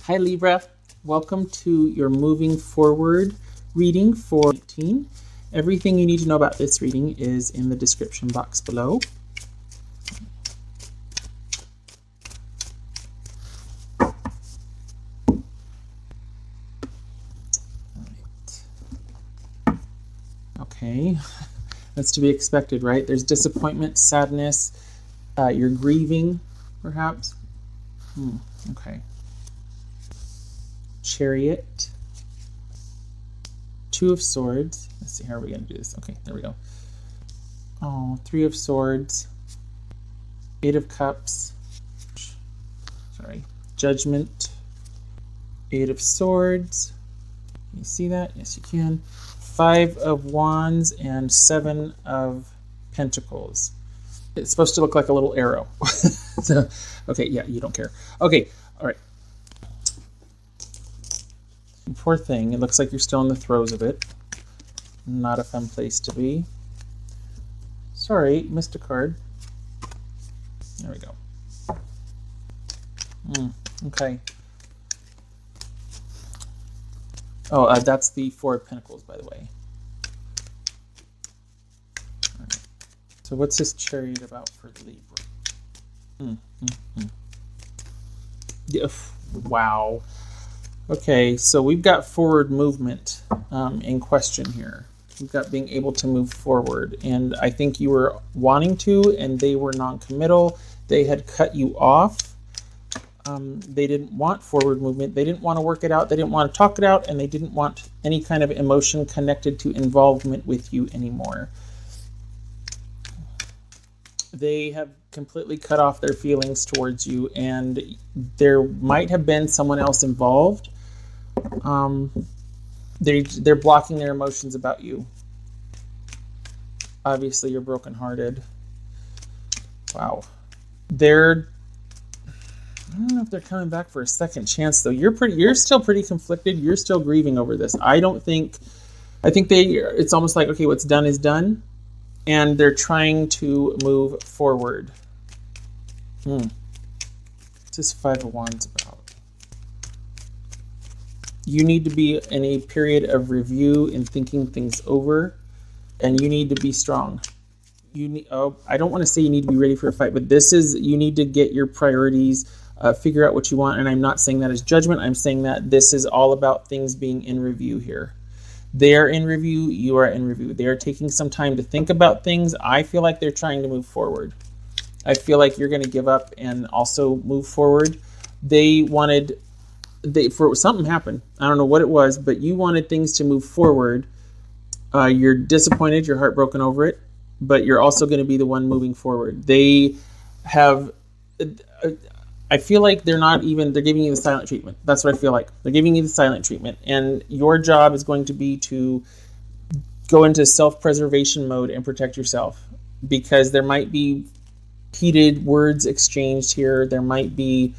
Hi Libra, welcome to your moving forward reading for 19. Everything you need to know about this reading is in the description box below. Okay, that's to be expected, right? There's disappointment, sadness, you're grieving, perhaps. Okay. Chariot, Two of Swords. Let's see, how are we going to do this? Okay, there we go. Oh, Three of Swords, Eight of Cups, sorry, Judgment, Eight of Swords. Can you see that? Yes, you can. Five of Wands and Seven of Pentacles. It's supposed to look like a little arrow. So, okay, yeah, you don't care. Okay, all right. Poor thing, it looks like you're still in the throes of it. Not a fun place to be. Sorry, missed a card. There we go. Okay. Oh, that's the Four of Pentacles, by the way. All right. So what's this Chariot about for Libra? Yeah, wow. Okay, so we've got forward movement in question here. We've got being able to move forward, and I think you were wanting to, and they were non-committal. They had cut you off. They didn't want forward movement. They didn't want to work it out. They didn't want to talk it out, and they didn't want any kind of emotion connected to involvement with you anymore. They have completely cut off their feelings towards you, and there might have been someone else involved. They're blocking their emotions about you. Obviously, you're brokenhearted. Wow. I don't know if they're coming back for a second chance though. You're still pretty conflicted. You're still grieving over this. I think it's almost like, okay, what's done is done, and they're trying to move forward. What's this Five of Wands about? You need to be in a period of review and thinking things over, and you need to be strong. I don't want to say you need to be ready for a fight, but you need to get your priorities, figure out what you want, and I'm not saying that as judgment. I'm saying that this is all about things being in review here. They are in review, you are in review. They are taking some time to think about things. I feel like they're trying to move forward. I feel like you're going to give up and also move forward. Something happened. I don't know what it was, but you wanted things to move forward. You're disappointed, you're heartbroken over it, but you're also going to be the one moving forward. They have, I feel like they're giving you the silent treatment. That's what I feel like. They're giving you the silent treatment, and your job is going to be to go into self-preservation mode and protect yourself, because there might be heated words exchanged here. There might be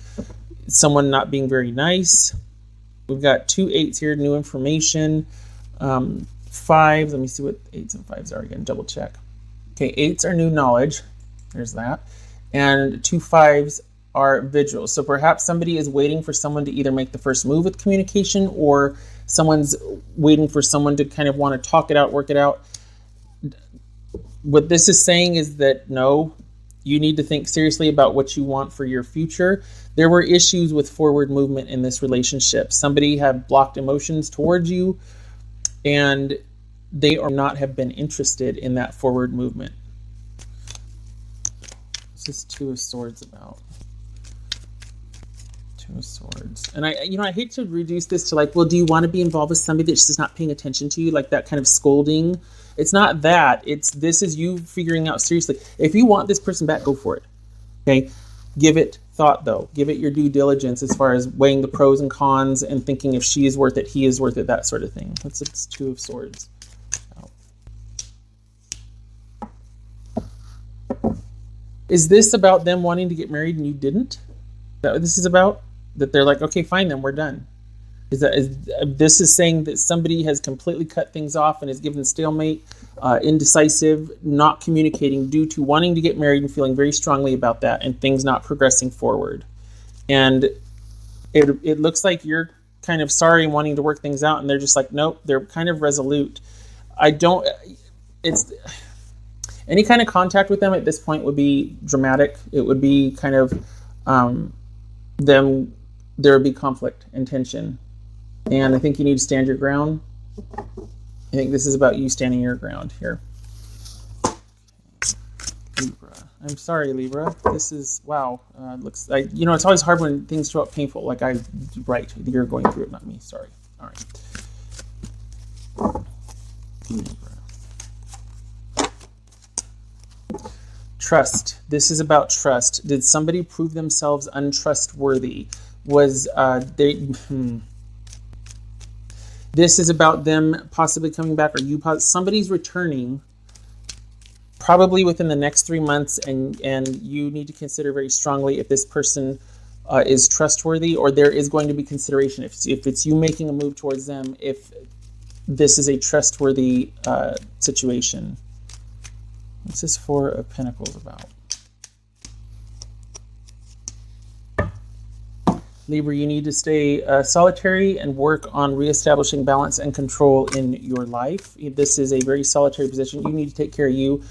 someone not being very nice. We've got 2 8s here, new information. 5s, let me see what 8s and 5s are again, double check. Okay, 8s are new knowledge. There's that. And 2 5s are vigils. So perhaps somebody is waiting for someone to either make the first move with communication, or someone's waiting for someone to kind of want to talk it out, work it out. What this is saying is that no, you need to think seriously about what you want for your future. There were issues with forward movement in this relationship. Somebody had blocked emotions towards you, and they or not have been interested in that forward movement. What's this Two of Swords about? Two of Swords. And I hate to reduce this to like, well, do you want to be involved with somebody that's just not paying attention to you, like that kind of scolding? It's not that. This is you figuring out seriously. If you want this person back, go for it. Okay? Give it thought, though. Give it your due diligence as far as weighing the pros and cons and thinking if she is worth it, he is worth it, that sort of thing. What's this Two of Swords? Is this about them wanting to get married and you didn't? Is that what this is about? That they're like, okay, fine, then we're done. This is saying that somebody has completely cut things off and is given stalemate, indecisive, not communicating due to wanting to get married and feeling very strongly about that, and things not progressing forward. And it looks like you're kind of sorry and wanting to work things out, and they're just like, nope, they're kind of resolute. I don't, it's, any kind of contact with them at this point would be dramatic. It would be kind of them, there would be conflict and tension. And I think you need to stand your ground. I think this is about you standing your ground here. Libra. I'm sorry, Libra. This is, wow. Looks like, you know, it's always hard when things show up painful. Like right, you're going through it, not me. Sorry. All right. Libra. Trust. This is about trust. Did somebody prove themselves untrustworthy? Was This is about them possibly coming back, or somebody's returning probably within the next 3 months, and you need to consider very strongly if this person is trustworthy, or there is going to be consideration if it's you making a move towards them, if this is a trustworthy situation. What's this Four of Pentacles about? Libra, you need to stay solitary and work on reestablishing balance and control in your life. This is a very solitary position. You need to take care of you.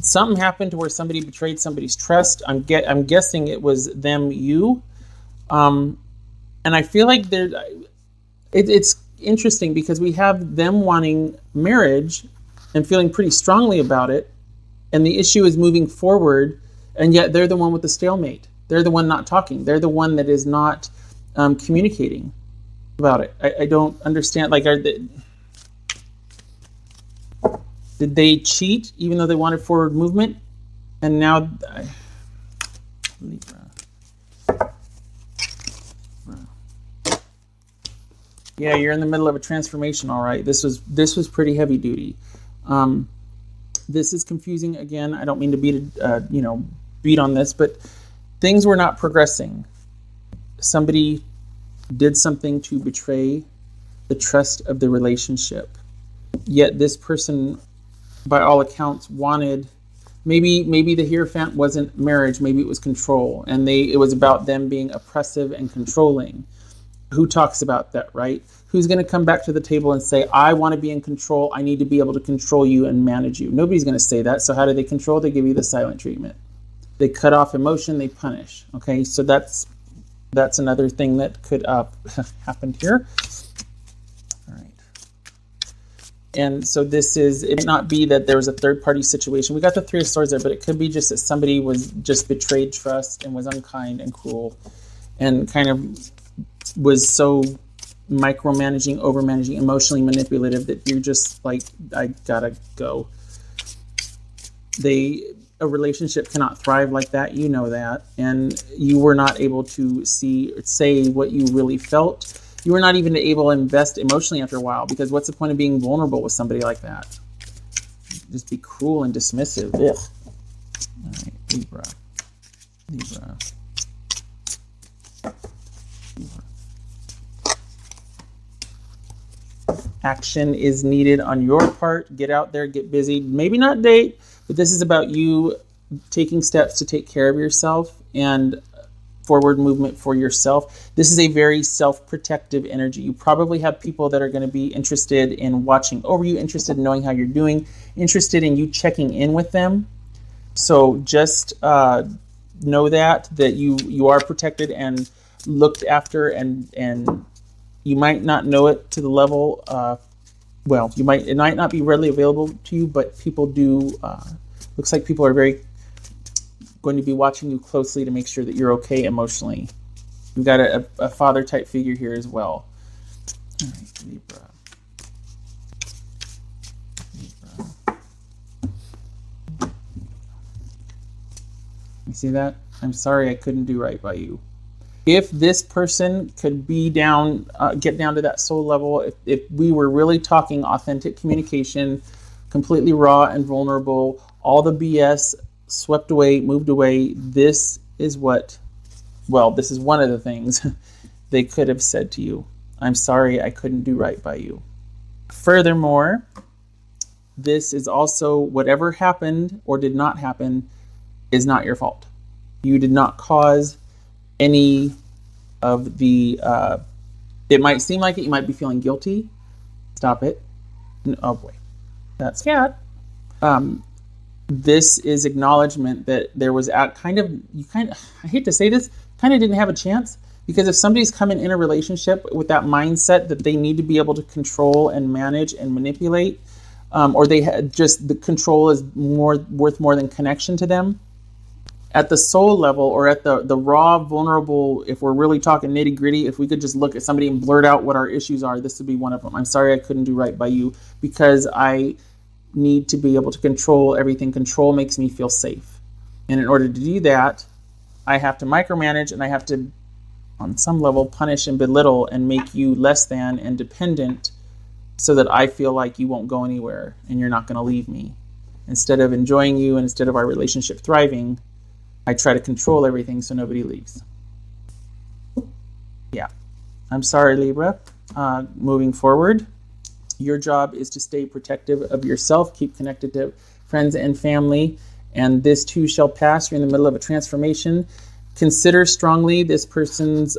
Something happened to where somebody betrayed somebody's trust. I'm guessing it was them, you. And I feel like it's interesting because we have them wanting marriage and feeling pretty strongly about it. And the issue is moving forward, and yet they're the one with the stalemate. They're the one not talking. They're the one that is not communicating about it. I don't understand. Like, did they cheat even though they wanted forward movement? And now, Libra. Yeah, you're in the middle of a transformation. All right, this was pretty heavy duty. This is confusing again. I don't mean to beat on this, but things were not progressing. Somebody did something to betray the trust of the relationship. Yet this person, by all accounts, wanted, maybe the Hierophant wasn't marriage, maybe it was control, and it was about them being oppressive and controlling. Who talks about that, right? Who's going to come back to the table and say, I want to be in control, I need to be able to control you and manage you? Nobody's going to say that. So how do they control? They give you the silent treatment. They cut off emotion, they punish. Okay, so that's another thing that could happen here. All right. And so it may not be that there was a third-party situation. We got the Three of Swords there, but it could be just that somebody was just betrayed trust and was unkind and cruel and kind of was so micromanaging, overmanaging, emotionally manipulative that you're just like, I gotta go. A relationship cannot thrive like that, you know that, and you were not able to say what you really felt. You were not even able to invest emotionally after a while, because what's the point of being vulnerable with somebody like that? Just be cruel and dismissive. Ugh. All right, Libra. Action is needed on your part. Get out there, get busy. Maybe not date, but this is about you taking steps to take care of yourself and forward movement for yourself. This is a very self-protective energy. You probably have people that are going to be interested in watching over you, interested in knowing how you're doing, interested in you checking in with them. So just know that you are protected and looked after, and you might not know it to the level, it might not be readily available to you, but people do, looks like people are very going to be watching you closely to make sure that you're okay emotionally. We've got a father type figure here as well. All right, Libra. You see that? I'm sorry I couldn't do right by you. If this person could be get down to that soul level, if we were really talking authentic communication, completely raw and vulnerable, all the BS swept away, moved away, this is one of the things they could have said to you. I'm sorry I couldn't do right by you. Furthermore, this is also whatever happened or did not happen is not your fault. You did not cause any of the, it might seem like it, you might be feeling guilty. Stop it. Oh boy, that's cat. This is acknowledgement that there was I hate to say this, kind of didn't have a chance, because if somebody's coming in a relationship with that mindset that they need to be able to control and manage and manipulate, or they had just the control is worth more than connection to them, at the soul level, or at the raw, vulnerable, if we're really talking nitty gritty, if we could just look at somebody and blurt out what our issues are, this would be one of them. I'm sorry I couldn't do right by you because I need to be able to control everything. Control makes me feel safe. And in order to do that, I have to micromanage, and I have to, on some level, punish and belittle and make you less than and dependent so that I feel like you won't go anywhere and you're not going to leave me. Instead of enjoying you and instead of our relationship thriving, I try to control everything so nobody leaves. Yeah. I'm sorry, Libra. Moving forward, your job is to stay protective of yourself, keep connected to friends and family, and this too shall pass. You're in the middle of a transformation. Consider strongly this person's,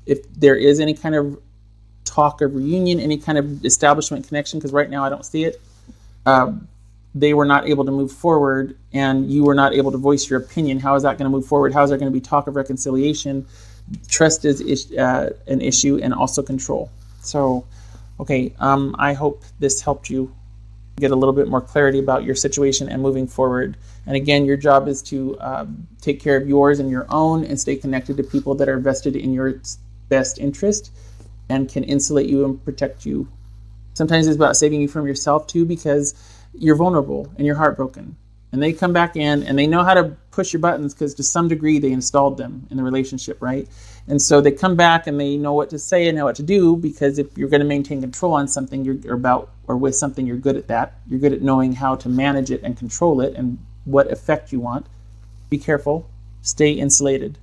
if there is any kind of talk of reunion, any kind of establishment connection, because right now I don't see it. They were not able to move forward, and you were not able to voice your opinion. How is that going to move forward? How is there going to be talk of reconciliation? Trust is an issue, and also control. So, okay, I hope this helped you get a little bit more clarity about your situation and moving forward. And again, your job is to take care of yours and your own, and stay connected to people that are vested in your best interest and can insulate you and protect you. Sometimes it's about saving you from yourself too, because you're vulnerable and you're heartbroken, and they come back in and they know how to push your buttons because to some degree they installed them in the relationship, right? And so they come back and they know what to say and know what to do, because if you're going to maintain control on something you're about, or with something, you're good at that. You're good at knowing how to manage it and control it and what effect you want. Be careful. Stay insulated.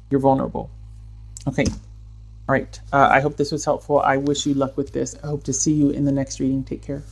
You're vulnerable. Okay. All right. I hope this was helpful. I wish you luck with this. I hope to see you in the next reading. Take care.